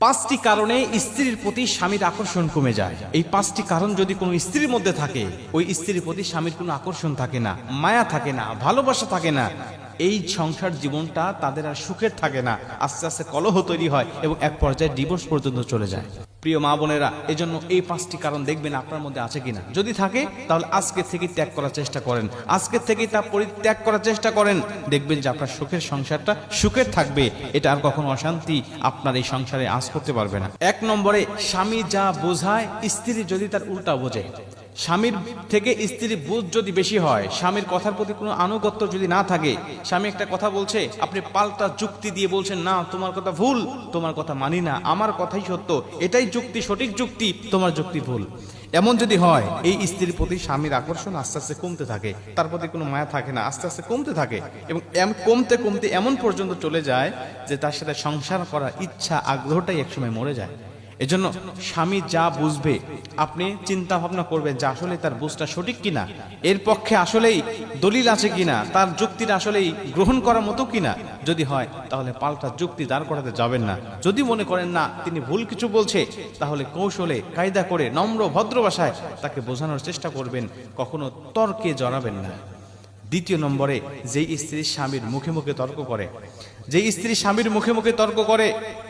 পাঁচটি কারণে স্ত্রীর প্রতি স্বামীর আকর্ষণ কমে যায়। এই পাঁচটি কারণ যদি কোনো স্ত্রীর মধ্যে থাকে, ওই স্ত্রীর প্রতি স্বামীর কোনো আকর্ষণ থাকে না, মায়া থাকে না, ভালোবাসা থাকে না, এই সংসার জীবনটা তাদের আর সুখের থাকে না, আস্তে আস্তে কলহ তৈরি হয় এবং এক পর্যায়ে ডিভোর্স পর্যন্ত চলে যায়। প্রিয় মা বোনেরা, এজন্য এই পাঁচটি কারণ দেখবেন আপনার মধ্যে আছে কিনা। যদি থাকে তাহলে আজকে থেকে ত্যাগ করার চেষ্টা করেন, আজকে থেকে তা পরিত্যাগ করার চেষ্টা করেন। দেখবেন যে আপনার সুখের সংসারটা সুখের থাকবে, এটা আর কখনো অশান্তি আপনার এই সংসারে আজ করতে পারবে না। এক নম্বরে, স্বামী যা বোঝায় স্ত্রী যদি তার উল্টা বোঝে। স্বামীর থেকে স্ত্রীর বুঝ যদি বেশি হয়, স্বামীর কথার প্রতি কোনো আনুগত্য যদি না থাকে, স্বামী একটা কথা বলছে, আপনি পাল্টা যুক্তি দিয়ে বলছেন, না তোমার কথা ভুল, তোমার কথা মানি না, আমার কথাই সত্য, এটাই যুক্তি, সঠিক যুক্তি, তোমার যুক্তি ভুল। এমন যদি হয়, এই স্ত্রীর প্রতি স্বামীর আকর্ষণ আস্তে আস্তে কমতে থাকে, তার প্রতি কোনো মায়া থাকে না, আস্তে আস্তে কমতে থাকে এবং কমতে কমতে এমন পর্যন্ত চলে যায় যে তার সাথে সংসার করার ইচ্ছা, আগ্রহটাই একসময় মরে যায়। এজন্য স্বামী যা বুঝবে আপনি চিন্তা ভাবনা করবেন যে আসলে তার বুঝটা সঠিক কিনা, এর পক্ষে আসলেই দলিল আছে কিনা, তার যুক্তিটা আসলেই গ্রহণ করার মতো কিনা। যদি হয় তাহলে পাল্টা যুক্তি দাঁড় করাতে যাবেন না। যদি মনে করেন না তিনি ভুল কিছু বলছে, তাহলে কৌশলে কায়দা করে নম্র ভদ্র ভাষায় তাকে বোঝানোর চেষ্টা করবেন, কখনো তর্কে জড়াবেন না। দ্বিতীয় নম্বরে, যেই স্ত্রী স্বামীর মুখে মুখে তর্ক করে, যেই স্ত্রী স্বামীর মুখে মুখে তর্ক করে,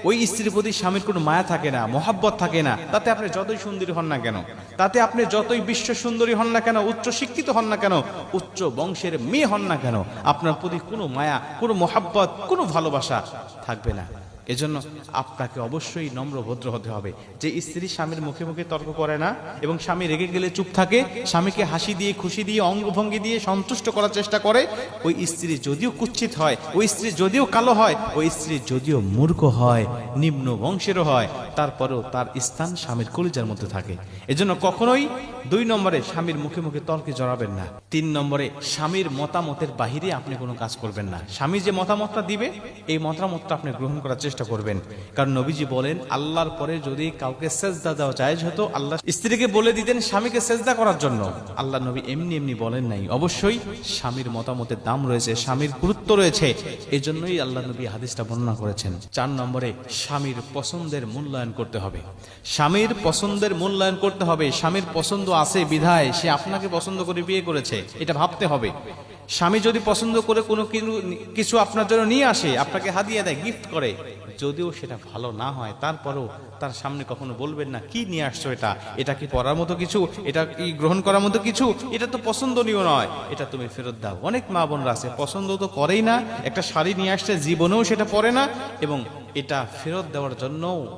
ওই স্ত্রীর প্রতি স্বামীর কোনো মায়া থাকে না, মহাব্বত থাকে না। তাতে আপনি যতই সুন্দরী হন না কেন, তাতে আপনি যতই বিশ্ব সুন্দরী হন না কেন, উচ্চ শিক্ষিত হন না কেন, উচ্চ বংশের মেয়ে হন না কেন, আপনার প্রতি কোনো মায়া, কোনো মহাব্বত, কোনো ভালোবাসা থাকবে না। এজন্য আপনাকে অবশ্যই নম্র ভদ্র হতে হবে। যে স্ত্রী স্বামীর মুখে মুখে তর্ক করে না এবং স্বামী রেগে গেলে চুপ থাকে, স্বামীকে হাসি দিয়ে, খুশি দিয়ে, অঙ্গভঙ্গি দিয়ে সন্তুষ্ট করার চেষ্টা করে, ওই স্ত্রী যদিও কুৎসিত হয়, ওই স্ত্রী যদিও কালো হয়, ওই স্ত্রী যদিও মূর্খ হয়, নিম্ন বংশেরও হয়, তারপরেও তার স্থান স্বামীর কলিজার মধ্যে থাকে। এজন্য কখনোই দুই নম্বরে স্বামীর মুখে মুখে তর্কে জড়াবেন না। তিন নম্বরে, স্বামীর মতামতের বাহিরে আপনি কোনো কাজ করবেন না। স্বামী যে মতামতটা দিবে, এই মতামতটা আপনি গ্রহণ করার চেষ্টা করবেন। কারণ নবীজি বলেন, আল্লাহর পরে যদি কাউকে সেজদা দেওয়া জায়েজ হতো, আল্লাহ স্ত্রীকে বলে দিতেন স্বামীকে সেজদা করার জন্য। আল্লাহ নবী এমনি এমনি বলেন নাই। অবশ্যই স্বামীর মতামতের দাম রয়েছে, স্বামীর গুরুত্ব রয়েছে, এই জন্যই আল্লাহ নবী হাদিসটা বর্ণনা করেছেন। চার নম্বরে, স্বামীর পছন্দের মূল্যায়ন করতে হবে। স্বামীর পছন্দের মূল্যায়ন করতে হবে। স্বামীর পছন্দ আছে বিধায় সে আপনাকে পছন্দ করে বিয়ে করেছে, এটা ভাবতে হবে। স্বামী যদি পছন্দ করে কোনো কিছু আপনার জন্য নিয়ে আসে, আপনাকে হাদিয়া দেয়, গিফট করে, যদিও সেটা ভালো না হয়, তারপরেও তার সামনে কখনো বলবেন না, কি নিয়ে আসছো, এটা কি পড়ার মতো কিছু, এটা কি গ্রহণ করার মতো কিছু, এটা তো পছন্দনীয় নয়, এটা তুমি ফেরত দাও। অনেক মা বোনরা আছে পছন্দ তো করেই না, একটা শাড়ি নিয়ে আসছে জীবনেও সেটা পরে না এবং এটা ফেরত দেওয়ার জন্য